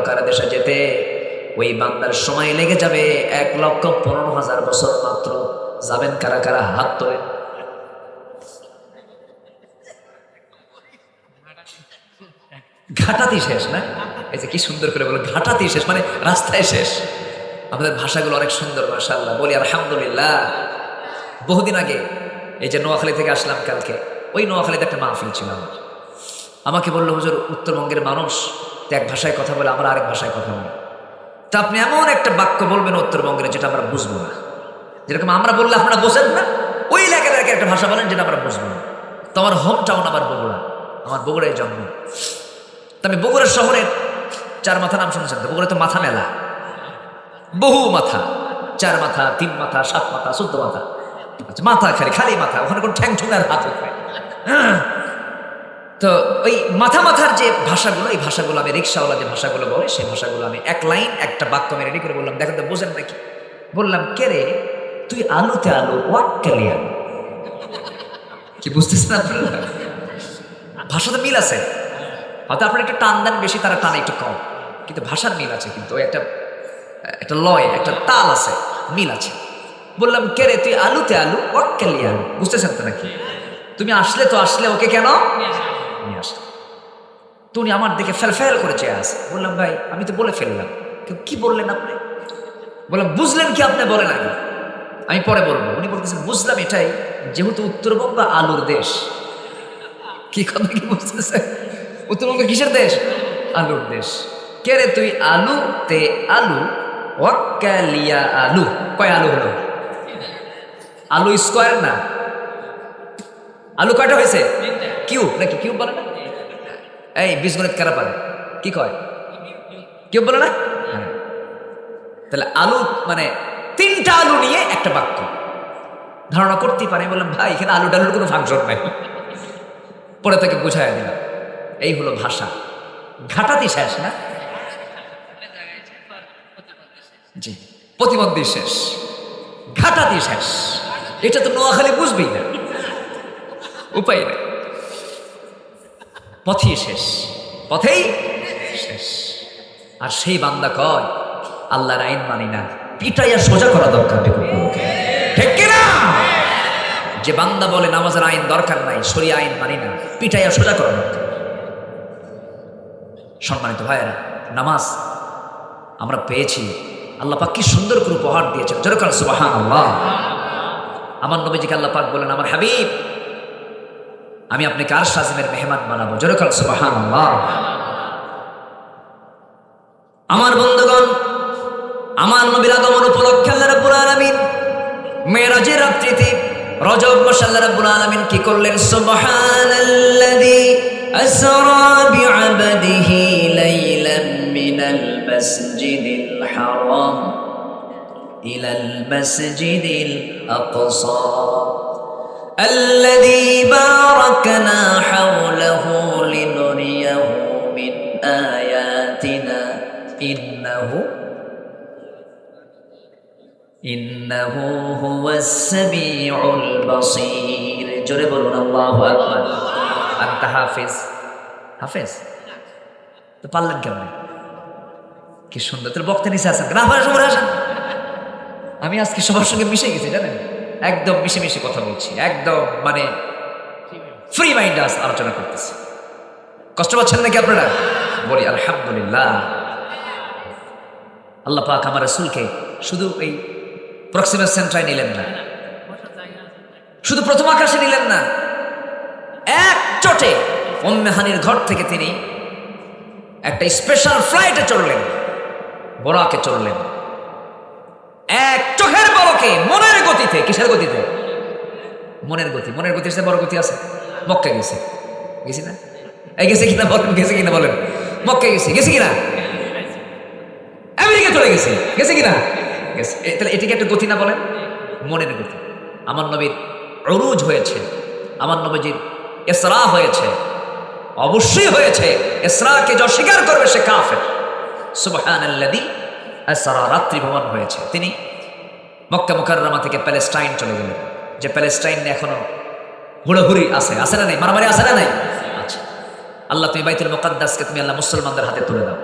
কারা দেশে যেতে ওই বান্দার সময় লেগে যাবে 1,15,000 বছর মাত্র। যাবেন কারা কারা? হাত তোলেন। ঘাটাতি শেষ না? এই যে কি সুন্দর করে বলো, ঘাটাতি শেষ মানে রাস্তায় শেষ। আমাদের ভাষাগুলো অনেক সুন্দর, মাশাআল্লাহ, বলি আলহামদুলিল্লাহ। বহুদিন আগে এই যে নোয়াখালী থেকে আসলাম কালকে, ওই নোয়াখালীতে একটা মাহফিল ছিল আমার। আমাকে বললো, হুজুর উত্তরবঙ্গের মানুষ তো এক ভাষায় কথা বলে, আমরা আরেক ভাষায় কথা বলি, তা আপনি এমন একটা বাক্য বলবেন উত্তরবঙ্গের যেটা আমরা বুঝবো না। যেরকম আমরা বললে আপনারা বোঝেন না, ওই এলাকার একটা ভাষা বলেন যেটা আমরা বুঝবো না। তো আমার হোম টাউন আবার বগুড়া, আমার বগুড়ায় জন্ম। তো আমি বগুড়া শহরের চার মাথা নাম শুনেছেন তো? বগুড়া তো মাথা মেলা, বহু মাথা, 4 মাথা, 3 মাথা, 7 মাথা, 14 মাথা। আচ্ছা, মাথা খালি মাথা, ওখানে কোন ঠ্যাং ঠুঙ্গার হাত উঠবে। তো ওই মাথার যে ভাষাগুলো, এই ভাষাগুলো আমি রিক্সাওয়ালা যে ভাষাগুলো বলে, সেই ভাষাগুলো আমি এক লাইন একটা বাক্য আমি রেডি করে বললাম, দেখেন তো বোঝেন নাকি? বললাম, কে রে তুই আলুতে আলু ওয়াক্কালি আলু। কি বুঝতেছেন আপনারা? ভাষাতে মিল আছে, হয়তো আপনার একটা টান দেন বেশি, তারা টান একটু কম, কিন্তু ভাষার মিল আছে, কিন্তু একটা লয়, একটা তাল আছে, মিল আছে। বললাম, কে রে তুই আলুতে আলু ওয়াক্কালি আলু। বুঝতেছেন তো নাকি? তুমি আসলে তো আসলে, ওকে কেন নিয়ে আসলে? তুমি আমার দিকে ফেল করে চেয়ে আসে। বললাম, ভাই আমি তো বলে ফেললাম। কি বললেন আপনি? বললাম, বুঝলেন কি আপনি? বলেন আগে, আমি পরে বলবো। উনি বলতেছেন, বুঝলাম এটাই, যেহেতু উত্তরবঙ্গ আলুর দেশ। কি কথা কি বুঝতেছে? উত্তরবঙ্গ কিসের দেশ? আলুর দেশ। কে রে তুই আলুতে আলু ওয়াক্কালিয়া আলু। কয় আলু হলো? আলু স্কোয়ার না, আলু কয়টা হয়েছে? কিউব নাকি? কিউব বলে না? এই বীজগণিত কারা পারে? কি কয়? কিউব বলে না? তাহলে আলু মানে 3টা আলু নিয়ে একটা বাক্য ধারণা করতেই পারে। বললাম, ভাই এখানে আলু ডালুর কোনো ফাংশন নাই। পরে তাকে বুঝাই দিলাম, এই হলো ভাষা। ঘাটাতি শেষ না? জি, প্রতিবন্ধী শেষ, ঘাটাতি শেষ। এটা তো নোয়াখালী বুঝবেই না, উপায় নেই। পথই শেষ, পথেই শেষ। আর সেই বান্দা কয়, আল্লাহর আইন মানি না, পিটাইয়া সোজা করা দরকার। ঠিক কিনা? যে বান্দা বলে নামাজের আইন দরকার নাই, শরীয়ত আইন মানি না, পিটাইয়া সোজা করা দরকার। সম্মানিত ভাইয়েরা, নামাজ আমরা পেয়েছি, আল্লাহ পাক কি সুন্দর করে উপহার দিয়েছেন। যেরকম সুবহানাল্লাহ। আমার নবীজিকে আল্লাহ পাক বলেন, আমার হাবিব, আমি আপনাকে আরশ আজিমের মেহমান বানাবো। যেরকম সুবহানাল্লাহ। আমার বন্ধুগণ, আমার নবীর আগমন উপলক্ষে আল্লাহ রাব্বুল আলামিন মেরাজের রাত্রিতে রজব মাসে আল্লাহ রাব্বুল আলামিন কি করলেন? সুবহানাল্লাযী আসরা বিআবদিহি লাইলাম মিনাল মাসজিদিল হারাম ইলাল মাসজিদিল আকসা الذي باركنا حوله لنريه من آياتنا إنه هو السميع البصير জোরে বলুন আল্লাহু আকবার। আনতা হাফেজ, হাফেজ তো পারলেন কেমন? কি সুন্দর তোর বক্তা নিচে আসেন না, আসেন। আমি আজকে সবার সঙ্গে মিশে গেছি, জানেন, একদম মিশে কথা বলছি, একদম মানে ফ্রি মাইন্ড আলোচনা করতেছি। কষ্ট পাচ্ছেন নাকি আপনারা? বলি আলহামদুলিল্লাহ। আল্লাহ পাক আমার রাসূলকে শুধু এই প্রক্সিমাস সেন্টারে নিলেন না, শুধু প্রথম আকাশে নিলেন না, এক চটে উম্মে হানির ঘর থেকে তিনি একটা স্পেশাল ফ্লাইটে চললেন, বোরাকে চললেন, এক চোখের পলকে, মনের গতিতে। কিসের গতিতে? মনের গতি। মনের গতির সাথে বড় গতি আছে? মক্কা গেছি না? এই গেছে কিনা বলেন, গেছে কিনা বলেন? মক্কা গেছি কিনা? আমেরিকা চলে গেছে কিনা? গেছে। তাহলে এটাকে একটা গতি না বলেন? মনের গতি। আমার নবীর উরুজ হয়েছে, আমার নবীজির ইসরা হয়েছে, অবশ্যই হয়েছে। ইসরাকে যে অস্বীকার করবে সে কাফের। সুবহানাল্লাযী আসরা, রাত্রি ভ্রমণ হয়েছে। তিনি মক্কা মুকাররমা থেকে প্যালেস্টাইন চলে গেলেন, যে প্যালেস্টাইন এখনো হুড়োহুড়ি আছে না নাই? মারামারি আছে না নাই? আচ্ছা, আল্লাহ তুমি বাইতুল মুকাদ্দাসকে তুমি আল্লাহ মুসলমানদের হাতে তুলে দাও।